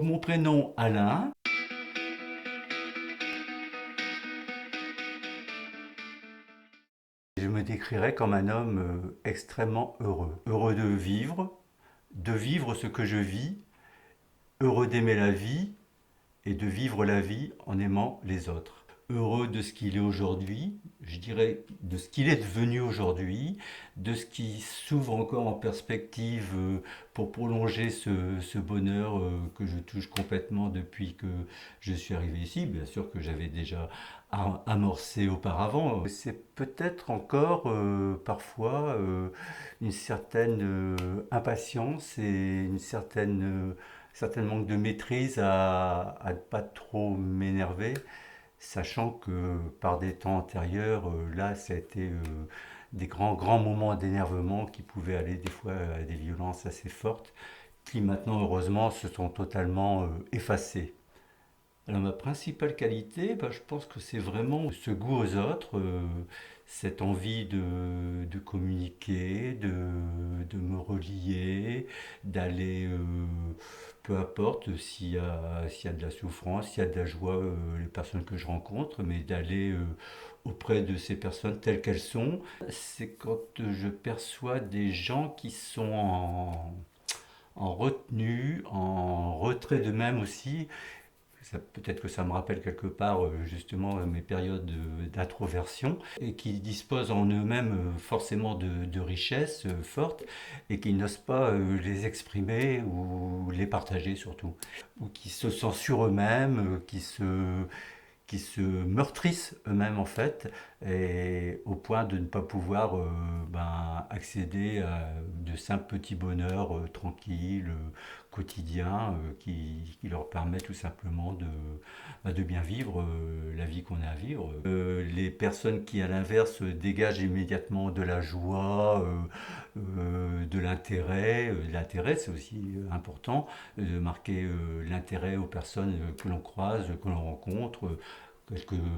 Mon prénom Alain. Je me décrirais comme un homme extrêmement heureux. Heureux de vivre ce que je vis, heureux d'aimer la vie et de vivre la vie en aimant les autres. Heureux de ce qu'il est aujourd'hui, je dirais de ce qu'il est devenu aujourd'hui, de ce qui s'ouvre encore en perspective pour prolonger ce bonheur que je touche complètement depuis que je suis arrivé ici. Bien sûr que j'avais déjà amorcé auparavant. C'est peut-être encore parfois une certaine impatience et une certain manque de maîtrise à ne pas trop m'énerver, sachant que par des temps antérieurs, là, ça a été des grands moments d'énervement qui pouvaient aller des fois à des violences assez fortes, qui maintenant, heureusement, se sont totalement effacées. Alors ma principale qualité, bah, je pense que c'est vraiment ce goût aux autres, cette envie de communiquer, de me relier, d'aller, peu importe s'il y a de la souffrance, s'il y a de la joie, les personnes que je rencontre, mais d'aller auprès de ces personnes telles qu'elles sont. C'est quand je perçois des gens qui sont en retenue, en retrait d'eux-mêmes aussi. Peut-être que ça me rappelle quelque part justement mes périodes d'introversion et qui disposent en eux-mêmes forcément de richesses fortes et qui n'osent pas les exprimer ou les partager surtout. Ou qui se censurent eux-mêmes, qui se meurtrissent eux-mêmes en fait, et au point de ne pas pouvoir accéder à de simples petits bonheurs tranquilles, quotidiens, qui leur permettent tout simplement de bien vivre la vie qu'on a à vivre. Les personnes qui, à l'inverse, dégagent immédiatement de la joie, de l'intérêt. L'intérêt, c'est aussi important, de marquer l'intérêt aux personnes que l'on croise, que l'on rencontre,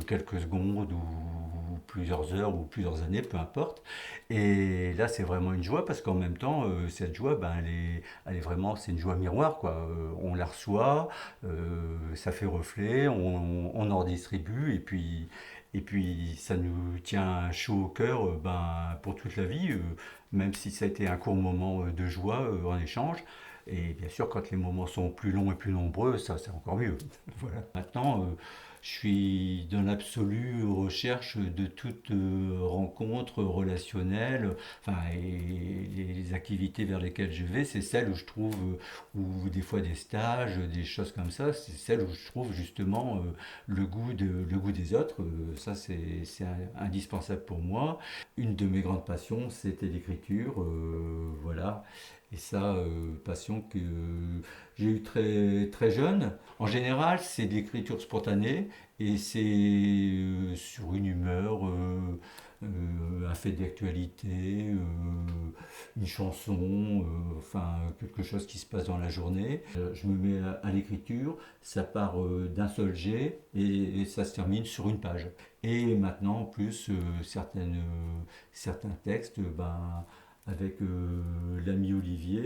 quelques secondes ou plusieurs heures ou plusieurs années, peu importe. Et là, c'est vraiment une joie parce qu'en même temps, cette joie, ben, elle est vraiment, c'est une joie miroir, quoi. On la reçoit, ça fait reflet, on en distribue et puis ça nous tient chaud au cœur ben, pour toute la vie, même si ça a été un court moment de joie en échange. Et bien sûr, quand les moments sont plus longs et plus nombreux, ça c'est encore mieux. Voilà. Maintenant, je suis dans l'absolue recherche de toute rencontre relationnelle, enfin, et les activités vers lesquelles je vais, c'est celles où je trouve, ou des fois des stages, des choses comme ça, c'est celles où je trouve justement le goût des autres. Ça, c'est indispensable pour moi. Une de mes grandes passions, c'était l'écriture, voilà. Et ça, passion que j'ai eu très, très jeune. En général, c'est de l'écriture spontanée et c'est sur une humeur, un fait d'actualité, une chanson, enfin quelque chose qui se passe dans la journée. Je me mets à l'écriture, ça part d'un seul jet et ça se termine sur une page. Et maintenant, en plus, certains textes, ben, avec l'ami Olivier,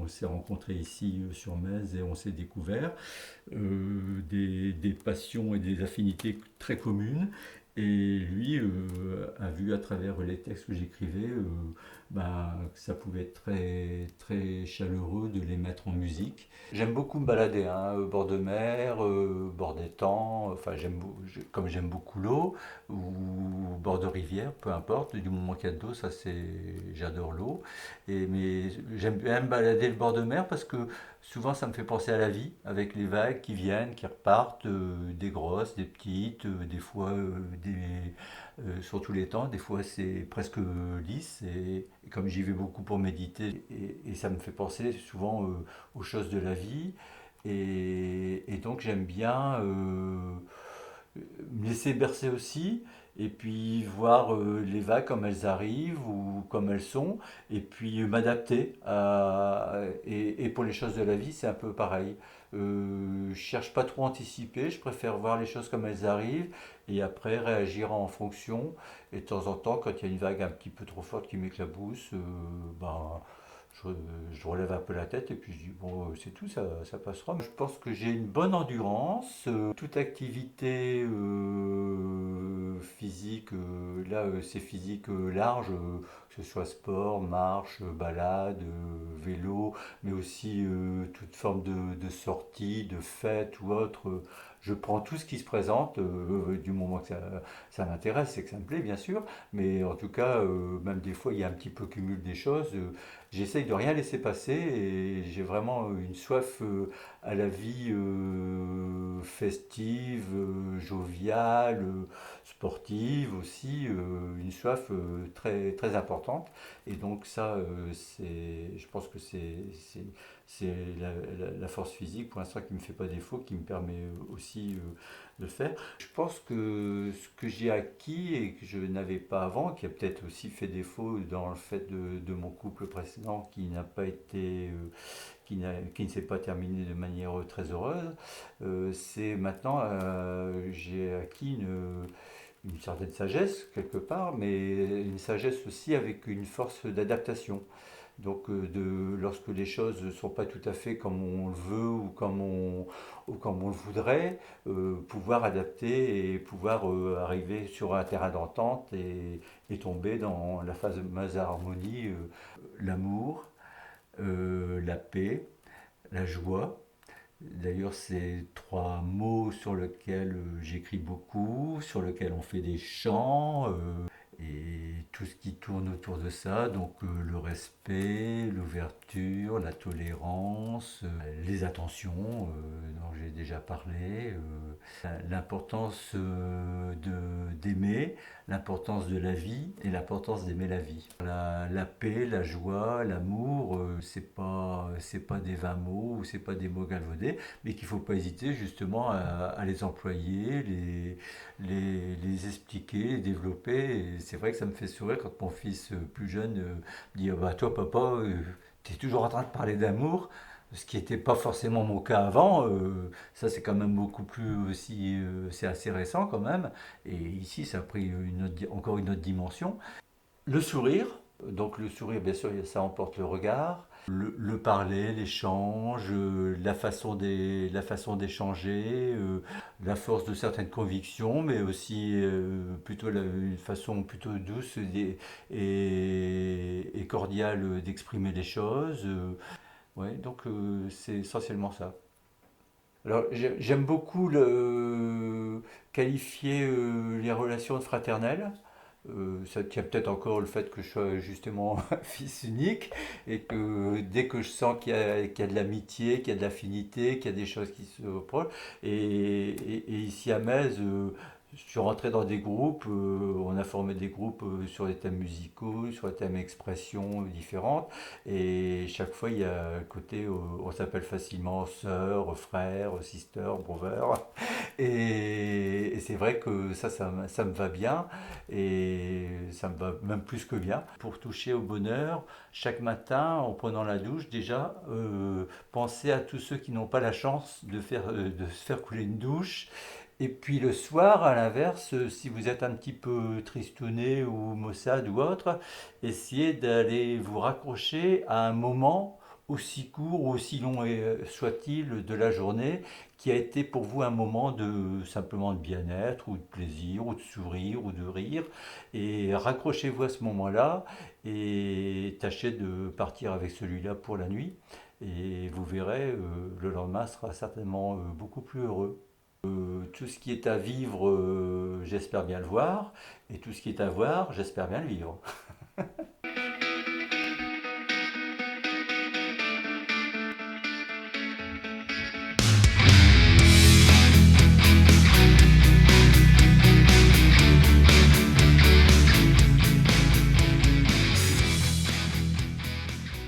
on s'est rencontrés ici sur Metz et on s'est découvert des passions et des affinités très communes. Et lui a vu à travers les textes que j'écrivais que ça pouvait être très, très chaleureux de les mettre en musique. J'aime beaucoup me balader, hein, au bord de mer, bord d'étang, enfin comme j'aime beaucoup l'eau, ou bord de rivière, peu importe, du moment qu'il y a de l'eau, ça c'est, j'adore l'eau. Mais j'aime bien me balader le bord de mer parce que souvent ça me fait penser à la vie, avec les vagues qui viennent, qui repartent, des grosses, des petites, des fois sur tous les temps, des fois c'est presque lisse, et comme j'y vais beaucoup pour méditer, et ça me fait penser souvent aux choses de la vie, et donc j'aime bien me laisser bercer aussi, et puis voir les vagues comme elles arrivent ou comme elles sont, et puis m'adapter. Et pour les choses de la vie, c'est un peu pareil. Je cherche pas trop à anticiper, je préfère voir les choses comme elles arrivent et après réagir en fonction. Et de temps en temps, quand il y a une vague un petit peu trop forte qui m'éclabousse, ben, je, je relève un peu la tête et puis je dis bon, c'est tout, ça passera. Je pense que j'ai une bonne endurance. Toute activité physique, là c'est physique large, que ce soit sport, marche, balade, vélo, mais aussi toute forme de sortie, de fête ou autre. Je prends tout ce qui se présente, du moment que ça m'intéresse et que ça me plaît, bien sûr. Mais en tout cas, même des fois, il y a un petit peu cumul des choses. J'essaye de rien laisser passer et j'ai vraiment une soif à la vie festive, joviale, sportive aussi, une soif très importante. Et donc ça, je pense que c'est la force physique pour l'instant qui ne me fait pas défaut, qui me permet aussi de le faire. Je pense que ce que j'ai acquis et que je n'avais pas avant, qui a peut-être aussi fait défaut dans le fait de mon couple précédent qui n'a pas été, qui ne s'est pas terminé de manière très heureuse, c'est maintenant j'ai acquis une certaine sagesse quelque part, mais une sagesse aussi avec une force d'adaptation. Donc, lorsque les choses ne sont pas tout à fait comme on le veut ou comme on le voudrait, pouvoir adapter et pouvoir arriver sur un terrain d'entente et tomber dans la fameuse harmonie, l'amour, la paix, la joie. D'ailleurs, c'est trois mots sur lesquels j'écris beaucoup, sur lesquels on fait des chants, et tout ce qui tourne autour de ça, donc le respect, l'ouverture, la tolérance, les attentions dont j'ai déjà parlé, l'importance d'aimer, l'importance de la vie et l'importance d'aimer la vie. La paix, la joie, l'amour, c'est pas des vains mots ou c'est pas des mots galvaudés, mais qu'il ne faut pas hésiter justement à les employer, les expliquer, les développer. Et c'est vrai que ça me fait sourire quand mon fils plus jeune dit ah bah toi papa, tu es toujours en train de parler d'amour. Ce qui n'était pas forcément mon cas avant, ça c'est quand même beaucoup plus aussi, c'est assez récent quand même, et ici ça a pris encore une autre dimension. Le sourire, donc le sourire bien sûr ça emporte le regard, le parler, l'échange, la façon d'échanger, la force de certaines convictions, mais aussi plutôt une façon plutôt douce et cordiale d'exprimer les choses. Ouais, donc c'est essentiellement ça. Alors j'aime beaucoup qualifier les relations fraternelles. Ça tient peut-être encore le fait que je sois justement un fils unique et que dès que je sens qu'il y a de l'amitié, qu'il y a de l'affinité, qu'il y a des choses qui se reprochent, et ici à Metz, je suis rentré dans des groupes, on a formé des groupes sur des thèmes musicaux, sur des thèmes expressions différentes, et chaque fois il y a un côté, on s'appelle facilement sœur, frère, sister, brother, et c'est vrai que ça me va bien, et ça me va même plus que bien. Pour toucher au bonheur, chaque matin, en prenant la douche, déjà, pensez à tous ceux qui n'ont pas la chance de se faire couler une douche. Et puis le soir, à l'inverse, si vous êtes un petit peu tristouné ou maussade ou autre, essayez d'aller vous raccrocher à un moment aussi court ou aussi long soit-il de la journée qui a été pour vous un moment de simplement de bien-être ou de plaisir ou de sourire ou de rire, et raccrochez-vous à ce moment-là et tâchez de partir avec celui-là pour la nuit, et vous verrez, le lendemain sera certainement beaucoup plus heureux. Tout ce qui est à vivre, j'espère bien le voir, et tout ce qui est à voir, j'espère bien le vivre.